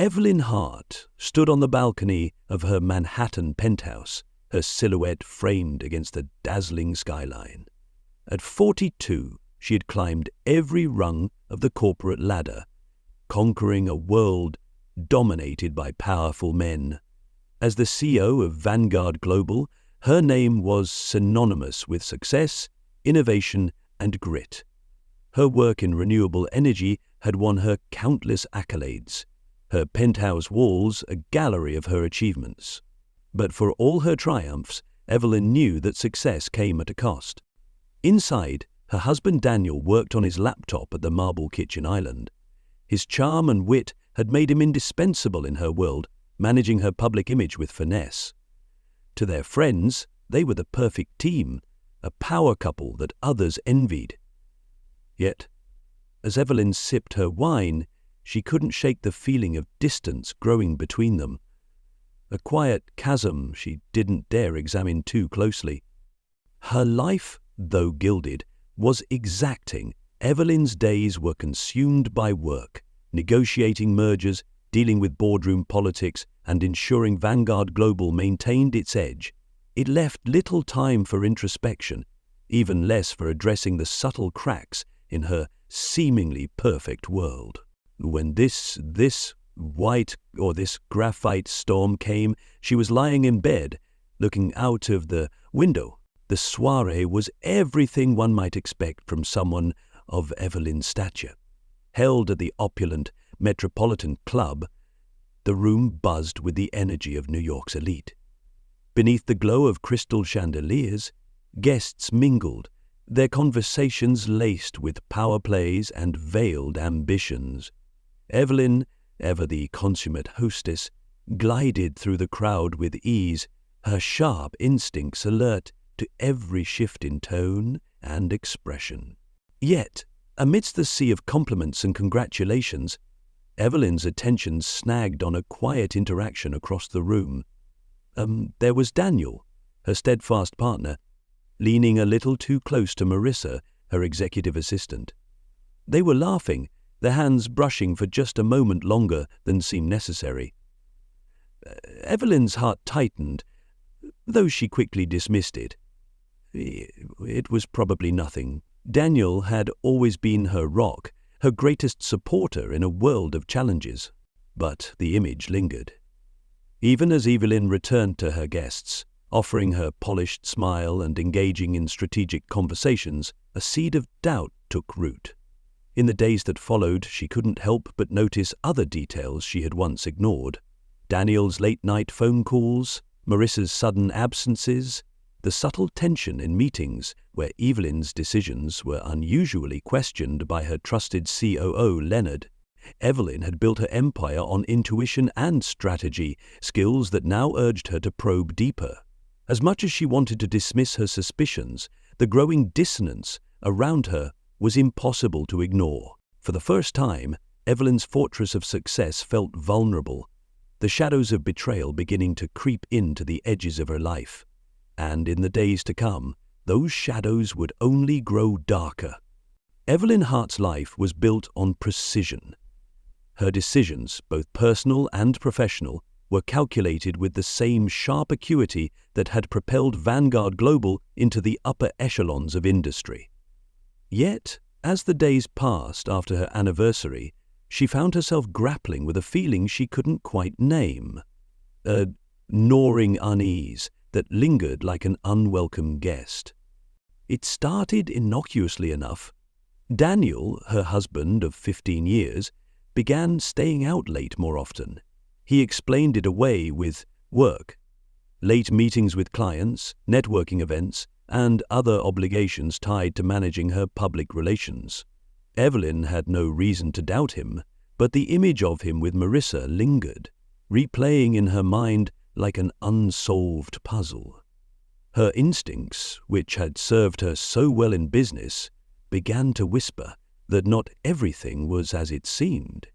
Evelyn Hart stood on the balcony of her Manhattan penthouse, her silhouette framed against the dazzling skyline. At 42, she had climbed every rung of the corporate ladder, conquering a world dominated by powerful men. As the CEO of Vanguard Global, her name was synonymous with success, innovation, and grit. Her work in renewable energy had won her countless accolades, her penthouse walls a gallery of her achievements. But for all her triumphs, Evelyn knew that success came at a cost. Inside, her husband Daniel worked on his laptop at the Marble Kitchen Island. His charm and wit had made him indispensable in her world, managing her public image with finesse. To their friends, they were the perfect team, a power couple that others envied. Yet, as Evelyn sipped her wine, she couldn't shake the feeling of distance growing between them. A quiet chasm she didn't dare examine too closely. Her life, though gilded, was exacting. Evelyn's days were consumed by work, negotiating mergers, dealing with boardroom politics, and ensuring Vanguard Global maintained its edge. It left little time for introspection, even less for addressing the subtle cracks in her seemingly perfect world. When this graphite storm came, she was lying in bed, looking out of the window. The soiree was everything one might expect from someone of Evelyn's stature. Held at the opulent Metropolitan Club, the room buzzed with the energy of New York's elite. Beneath the glow of crystal chandeliers, guests mingled, their conversations laced with power plays and veiled ambitions. Evelyn, ever the consummate hostess, glided through the crowd with ease, her sharp instincts alert to every shift in tone and expression. Yet, amidst the sea of compliments and congratulations, Evelyn's attention snagged on a quiet interaction across the room. There was Daniel, her steadfast partner, leaning a little too close to Marissa, her executive assistant. They were laughing, their hands brushing for just a moment longer than seemed necessary. Evelyn's heart tightened, though she quickly dismissed it. It was probably nothing. Daniel had always been her rock, her greatest supporter in a world of challenges. But the image lingered. Even as Evelyn returned to her guests, offering her polished smile and engaging in strategic conversations, a seed of doubt took root. In the days that followed, she couldn't help but notice other details she had once ignored. Daniel's late-night phone calls, Marissa's sudden absences, the subtle tension in meetings where Evelyn's decisions were unusually questioned by her trusted COO, Leonard. Evelyn had built her empire on intuition and strategy, skills that now urged her to probe deeper. As much as she wanted to dismiss her suspicions, the growing dissonance around her was impossible to ignore. For the first time, Evelyn's fortress of success felt vulnerable, the shadows of betrayal beginning to creep into the edges of her life. And in the days to come, those shadows would only grow darker. Evelyn Hart's life was built on precision. Her decisions, both personal and professional, were calculated with the same sharp acuity that had propelled Vanguard Global into the upper echelons of industry. Yet, as the days passed after her anniversary, she found herself grappling with a feeling she couldn't quite name. A gnawing unease that lingered like an unwelcome guest. It started innocuously enough. Daniel, her husband of 15 years, began staying out late more often. He explained it away with work, late meetings with clients, networking events, and other obligations tied to managing her public relations. Evelyn had no reason to doubt him, but the image of him with Marissa lingered, replaying in her mind like an unsolved puzzle. Her instincts, which had served her so well in business, began to whisper that not everything was as it seemed.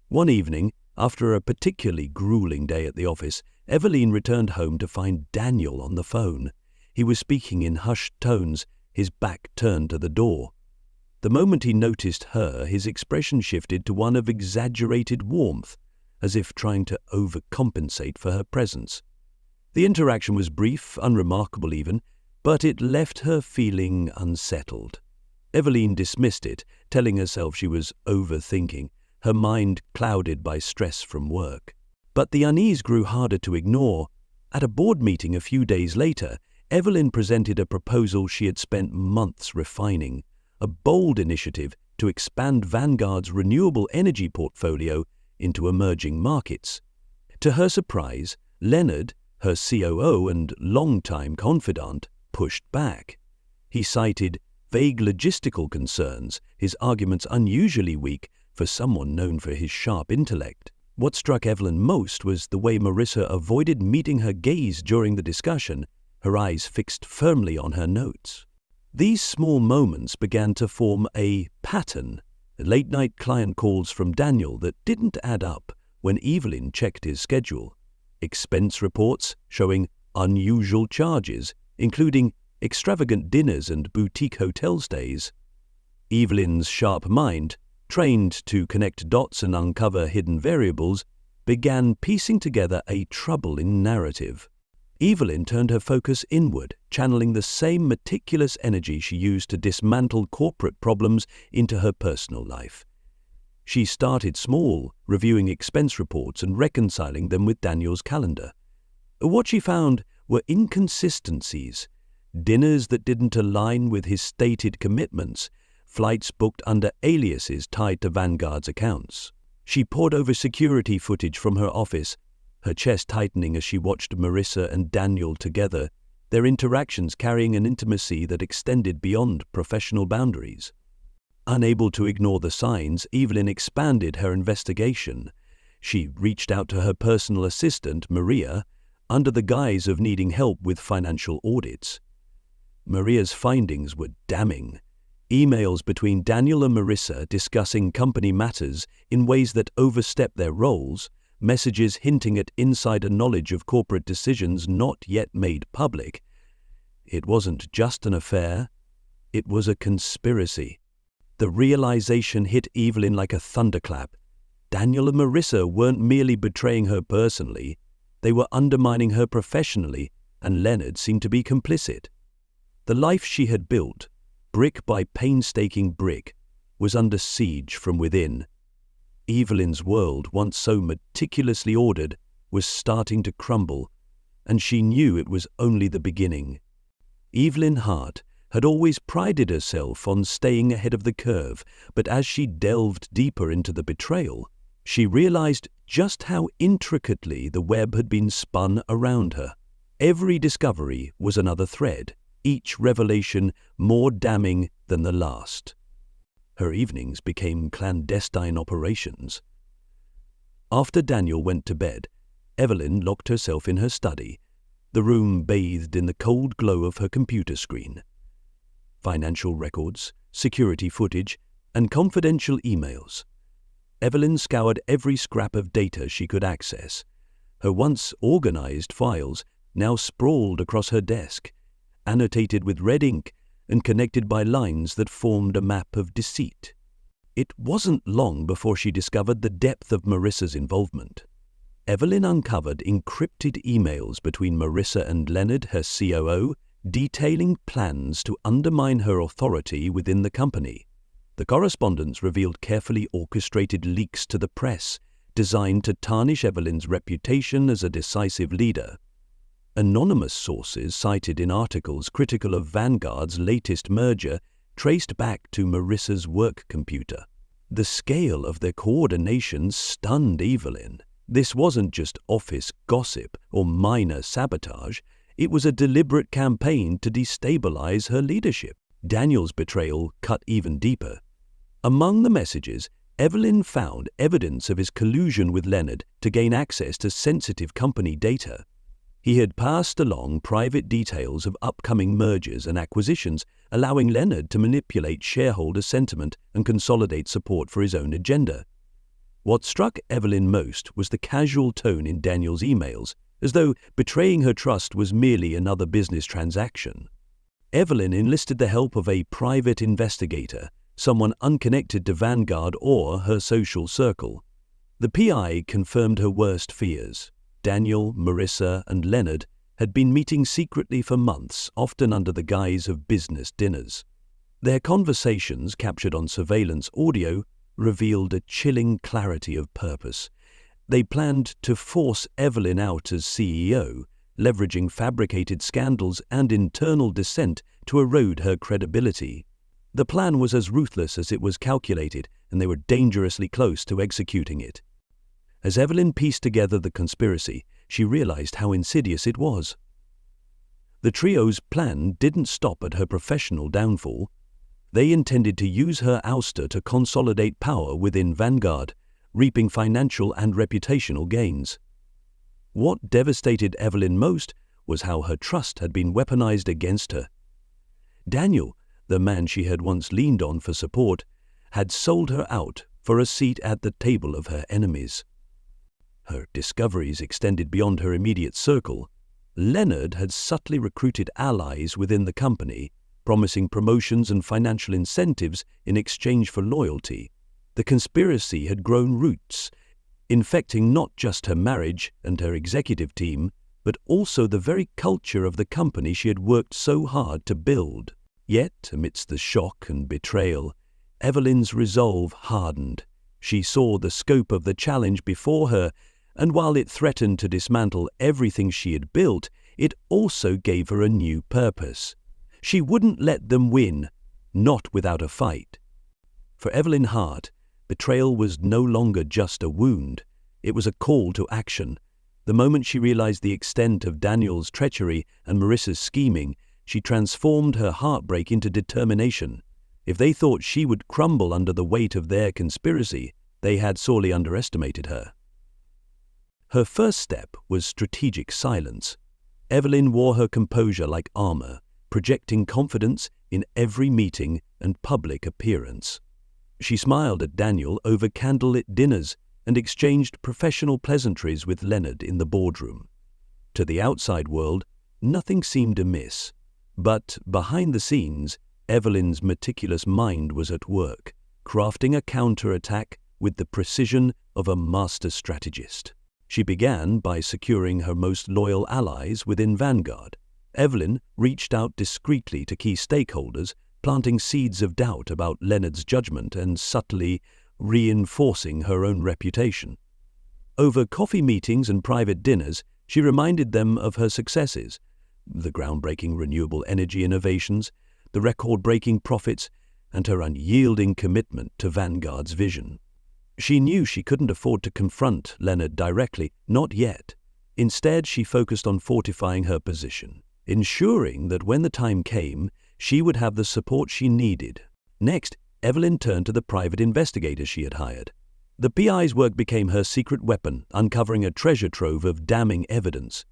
One evening, after a particularly grueling day at the office, Evelyn returned home to find Daniel on the phone. He was speaking in hushed tones, his back turned to the door. The moment he noticed her, his expression shifted to one of exaggerated warmth, as if trying to overcompensate for her presence. The interaction was brief, unremarkable even, but it left her feeling unsettled. Eveline dismissed it, telling herself she was overthinking, her mind clouded by stress from work. But the unease grew harder to ignore. At a board meeting a few days later, Eveline presented a proposal she had spent months refining, a bold initiative to expand Vanguard's renewable energy portfolio into emerging markets. To her surprise, Leonard, her COO and longtime confidant, pushed back. He cited vague logistical concerns, his arguments unusually weak for someone known for his sharp intellect. What struck Eveline most was the way Marissa avoided meeting her gaze during the discussion, her eyes fixed firmly on her notes. These small moments began to form a pattern, late-night client calls from Daniel that didn't add up when Eveline checked his schedule, expense reports showing unusual charges, including extravagant dinners and boutique hotel stays. Eveline's sharp mind, trained to connect dots and uncover hidden variables, began piecing together a troubling narrative. Eveline turned her focus inward, channeling the same meticulous energy she used to dismantle corporate problems into her personal life. She started small, reviewing expense reports and reconciling them with Daniel's calendar. What she found were inconsistencies, dinners that didn't align with his stated commitments, flights booked under aliases tied to Vanguard's accounts. She pored over security footage from her office, her chest tightening as she watched Marissa and Daniel together, their interactions carrying an intimacy that extended beyond professional boundaries. Unable to ignore the signs, Eveline expanded her investigation. She reached out to her personal assistant, Maria, under the guise of needing help with financial audits. Maria's findings were damning. Emails between Daniel and Marissa discussing company matters in ways that overstepped their roles, messages hinting at insider knowledge of corporate decisions not yet made public. It wasn't just an affair, it was a conspiracy. The realization hit Eveline like a thunderclap. Daniel and Marissa weren't merely betraying her personally, they were undermining her professionally, and Leonard seemed to be complicit. The life she had built, brick by painstaking brick, was under siege from within. Eveline's world, once so meticulously ordered, was starting to crumble, and she knew it was only the beginning. Eveline Hart had always prided herself on staying ahead of the curve, but as she delved deeper into the betrayal, she realized just how intricately the web had been spun around her. Every discovery was another thread, each revelation more damning than the last. Her evenings became clandestine operations. After Daniel went to bed, Eveline locked herself in her study, the room bathed in the cold glow of her computer screen. Financial records, security footage, and confidential emails. Eveline scoured every scrap of data she could access. Her once organized files now sprawled across her desk, annotated with red ink and connected by lines that formed a map of deceit. It wasn't long before she discovered the depth of Marissa's involvement. Eveline uncovered encrypted emails between Marissa and Leonard, her COO, detailing plans to undermine her authority within the company. The correspondence revealed carefully orchestrated leaks to the press, designed to tarnish Eveline's reputation as a decisive leader. Anonymous sources cited in articles critical of Vanguard's latest merger traced back to Marissa's work computer. The scale of their coordination stunned Eveline. This wasn't just office gossip or minor sabotage, it was a deliberate campaign to destabilize her leadership. Daniel's betrayal cut even deeper. Among the messages, Eveline found evidence of his collusion with Leonard to gain access to sensitive company data. He had passed along private details of upcoming mergers and acquisitions, allowing Leonard to manipulate shareholder sentiment and consolidate support for his own agenda. What struck Eveline most was the casual tone in Daniel's emails, as though betraying her trust was merely another business transaction. Eveline enlisted the help of a private investigator, someone unconnected to Vanguard or her social circle. The PI confirmed her worst fears. Daniel, Marissa, and Leonard had been meeting secretly for months, often under the guise of business dinners. Their conversations, captured on surveillance audio, revealed a chilling clarity of purpose. They planned to force Evelyn out as CEO, leveraging fabricated scandals and internal dissent to erode her credibility. The plan was as ruthless as it was calculated, and they were dangerously close to executing it. As Evelyn pieced together the conspiracy, she realized how insidious it was. The trio's plan didn't stop at her professional downfall. They intended to use her ouster to consolidate power within Vanguard, reaping financial and reputational gains. What devastated Evelyn most was how her trust had been weaponized against her. Daniel, the man she had once leaned on for support, had sold her out for a seat at the table of her enemies. Her discoveries extended beyond her immediate circle. Leonard had subtly recruited allies within the company, promising promotions and financial incentives in exchange for loyalty. The conspiracy had grown roots, infecting not just her marriage and her executive team, but also the very culture of the company she had worked so hard to build. Yet, amidst the shock and betrayal, Evelyn's resolve hardened. She saw the scope of the challenge before her, and while it threatened to dismantle everything she had built, it also gave her a new purpose. She wouldn't let them win, not without a fight. For Evelyn Hart, betrayal was no longer just a wound. It was a call to action. The moment she realized the extent of Daniel's treachery and Marissa's scheming, she transformed her heartbreak into determination. If they thought she would crumble under the weight of their conspiracy, they had sorely underestimated her. Her first step was strategic silence. Evelyn wore her composure like armor, projecting confidence in every meeting and public appearance. She smiled at Daniel over candlelit dinners and exchanged professional pleasantries with Leonard in the boardroom. To the outside world, nothing seemed amiss. But behind the scenes, Evelyn's meticulous mind was at work, crafting a counterattack with the precision of a master strategist. She began by securing her most loyal allies within Vanguard. Evelyn reached out discreetly to key stakeholders, planting seeds of doubt about Leonard's judgment and subtly reinforcing her own reputation. Over coffee meetings and private dinners, she reminded them of her successes: the groundbreaking renewable energy innovations, the record-breaking profits, and her unyielding commitment to Vanguard's vision. She knew she couldn't afford to confront Leonard directly, not yet. Instead, she focused on fortifying her position, ensuring that when the time came, she would have the support she needed. Next, Evelyn turned to the private investigators she had hired. The PI's work became her secret weapon, uncovering a treasure trove of damning evidence.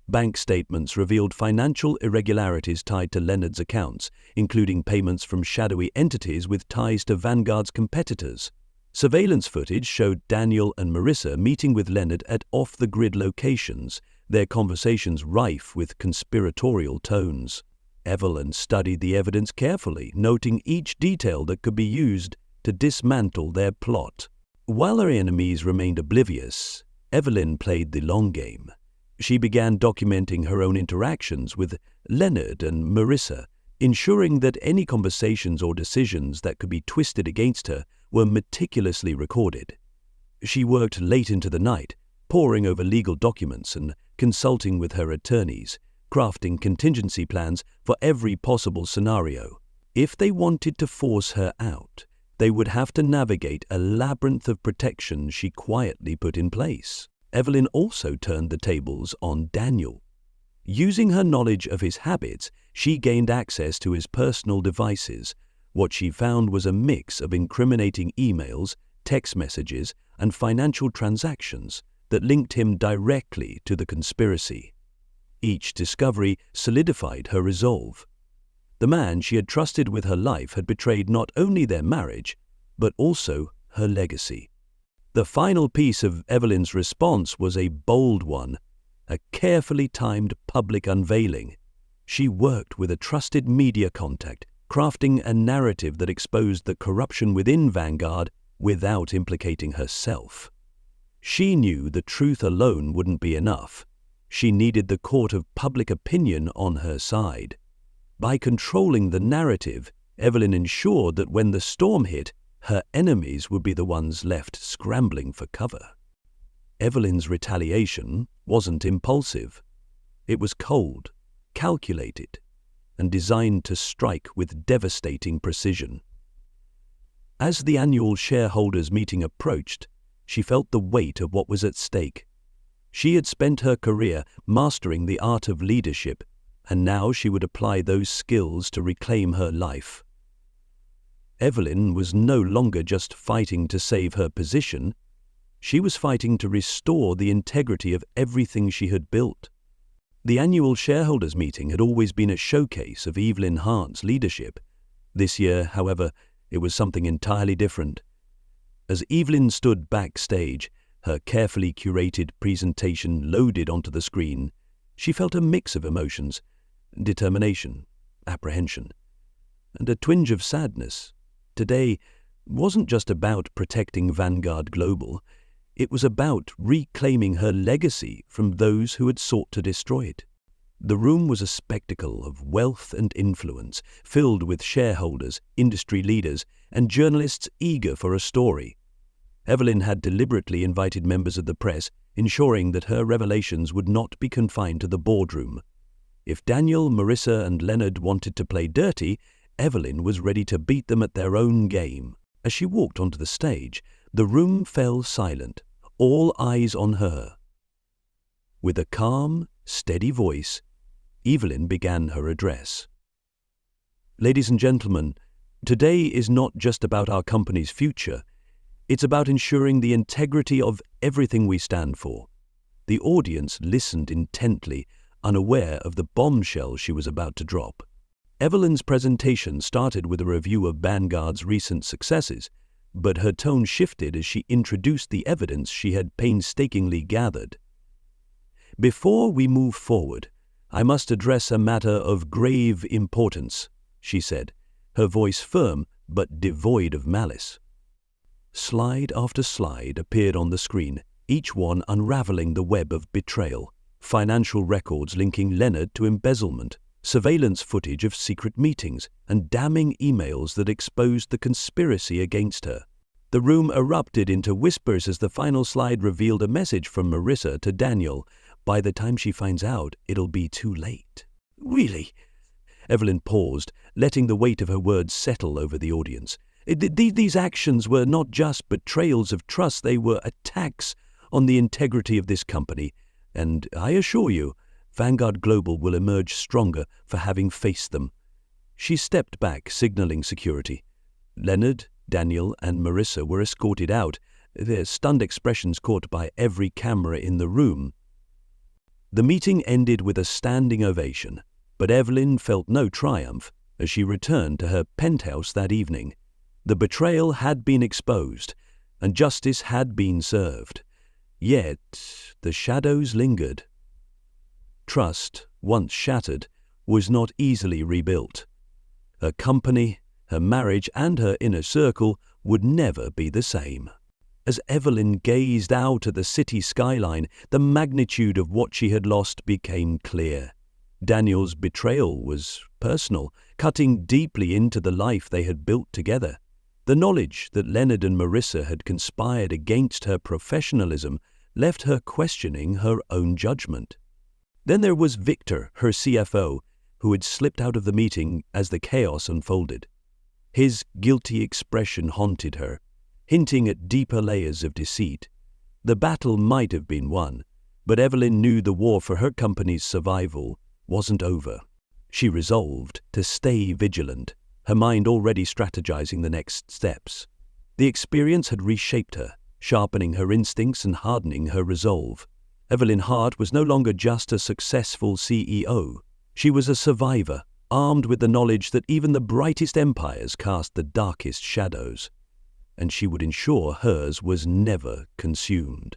Bank statements revealed financial irregularities tied to Leonard's accounts, including payments from shadowy entities with ties to Vanguard's competitors. Surveillance footage showed Daniel and Marissa meeting with Leonard at off-the-grid locations, their conversations rife with conspiratorial tones. Evelyn studied the evidence carefully, noting each detail that could be used to dismantle their plot. While her enemies remained oblivious, Evelyn played the long game. She began documenting her own interactions with Leonard and Marissa, ensuring that any conversations or decisions that could be twisted against her were meticulously recorded. She worked late into the night, poring over legal documents and consulting with her attorneys, crafting contingency plans for every possible scenario. If they wanted to force her out, they would have to navigate a labyrinth of protection she quietly put in place. Evelyn also turned the tables on Daniel. Using her knowledge of his habits, she gained access to his personal devices. What she found was a mix of incriminating emails, text messages, and financial transactions that linked him directly to the conspiracy. Each discovery solidified her resolve. The man she had trusted with her life had betrayed not only their marriage, but also her legacy. The final piece of Evelyn's response was a bold one, a carefully timed public unveiling. She worked with a trusted media contact, crafting a narrative that exposed the corruption within Vanguard without implicating herself. She knew the truth alone wouldn't be enough. She needed the court of public opinion on her side. By controlling the narrative, Evelyn ensured that when the storm hit, her enemies would be the ones left scrambling for cover. Evelyn's retaliation wasn't impulsive. It was cold, calculated, and designed to strike with devastating precision. As the annual shareholders' meeting approached, she felt the weight of what was at stake. She had spent her career mastering the art of leadership, and now she would apply those skills to reclaim her life. Evelyn was no longer just fighting to save her position. She was fighting to restore the integrity of everything she had built. The annual shareholders' meeting had always been a showcase of Evelyn Hart's leadership. This year, however, it was something entirely different. As Evelyn stood backstage, her carefully curated presentation loaded onto the screen, she felt a mix of emotions: determination, apprehension, and a twinge of sadness. Today wasn't just about protecting Vanguard Global. It was about reclaiming her legacy from those who had sought to destroy it. The room was a spectacle of wealth and influence, filled with shareholders, industry leaders, and journalists eager for a story. Evelyn had deliberately invited members of the press, ensuring that her revelations would not be confined to the boardroom. If Daniel, Marissa, and Leonard wanted to play dirty, Evelyn was ready to beat them at their own game. As she walked onto the stage, the room fell silent, all eyes on her. With a calm, steady voice, Evelyn began her address. Ladies and gentlemen, today is not just about our company's future. It's about ensuring the integrity of everything we stand for. The audience listened intently, unaware of the bombshell she was about to drop. Evelyn's presentation started with a review of Vanguard's recent successes, but her tone shifted as she introduced the evidence she had painstakingly gathered. Before we move forward, I must address a matter of grave importance, she said, her voice firm but devoid of malice. Slide after slide appeared on the screen, each one unraveling the web of betrayal: financial records linking Leonard to embezzlement, surveillance footage of secret meetings, and damning emails that exposed the conspiracy against her. The room erupted into whispers as the final slide revealed a message from Marissa to Daniel. By the time she finds out, it'll be too late. Really? Evelyn paused, letting the weight of her words settle over the audience. These actions were not just betrayals of trust, they were attacks on the integrity of this company. And I assure you, Vanguard Global will emerge stronger for having faced them. She stepped back, signaling security. Leonard, Daniel, and Marissa were escorted out, their stunned expressions caught by every camera in the room. The meeting ended with a standing ovation, but Evelyn felt no triumph as she returned to her penthouse that evening. The betrayal had been exposed, and justice had been served. Yet the shadows lingered. Trust, once shattered, was not easily rebuilt. Her company, her marriage, and her inner circle would never be the same. As Evelyn gazed out at the city skyline, the magnitude of what she had lost became clear. Daniel's betrayal was personal, cutting deeply into the life they had built together. The knowledge that Leonard and Marissa had conspired against her professionalism left her questioning her own judgment. Then there was Victor, her CFO, who had slipped out of the meeting as the chaos unfolded. His guilty expression haunted her, hinting at deeper layers of deceit. The battle might have been won, but Evelyn knew the war for her company's survival wasn't over. She resolved to stay vigilant, her mind already strategizing the next steps. The experience had reshaped her, sharpening her instincts and hardening her resolve. Evelyn Hart was no longer just a successful CEO. She was a survivor, armed with the knowledge that even the brightest empires cast the darkest shadows, and she would ensure hers was never consumed.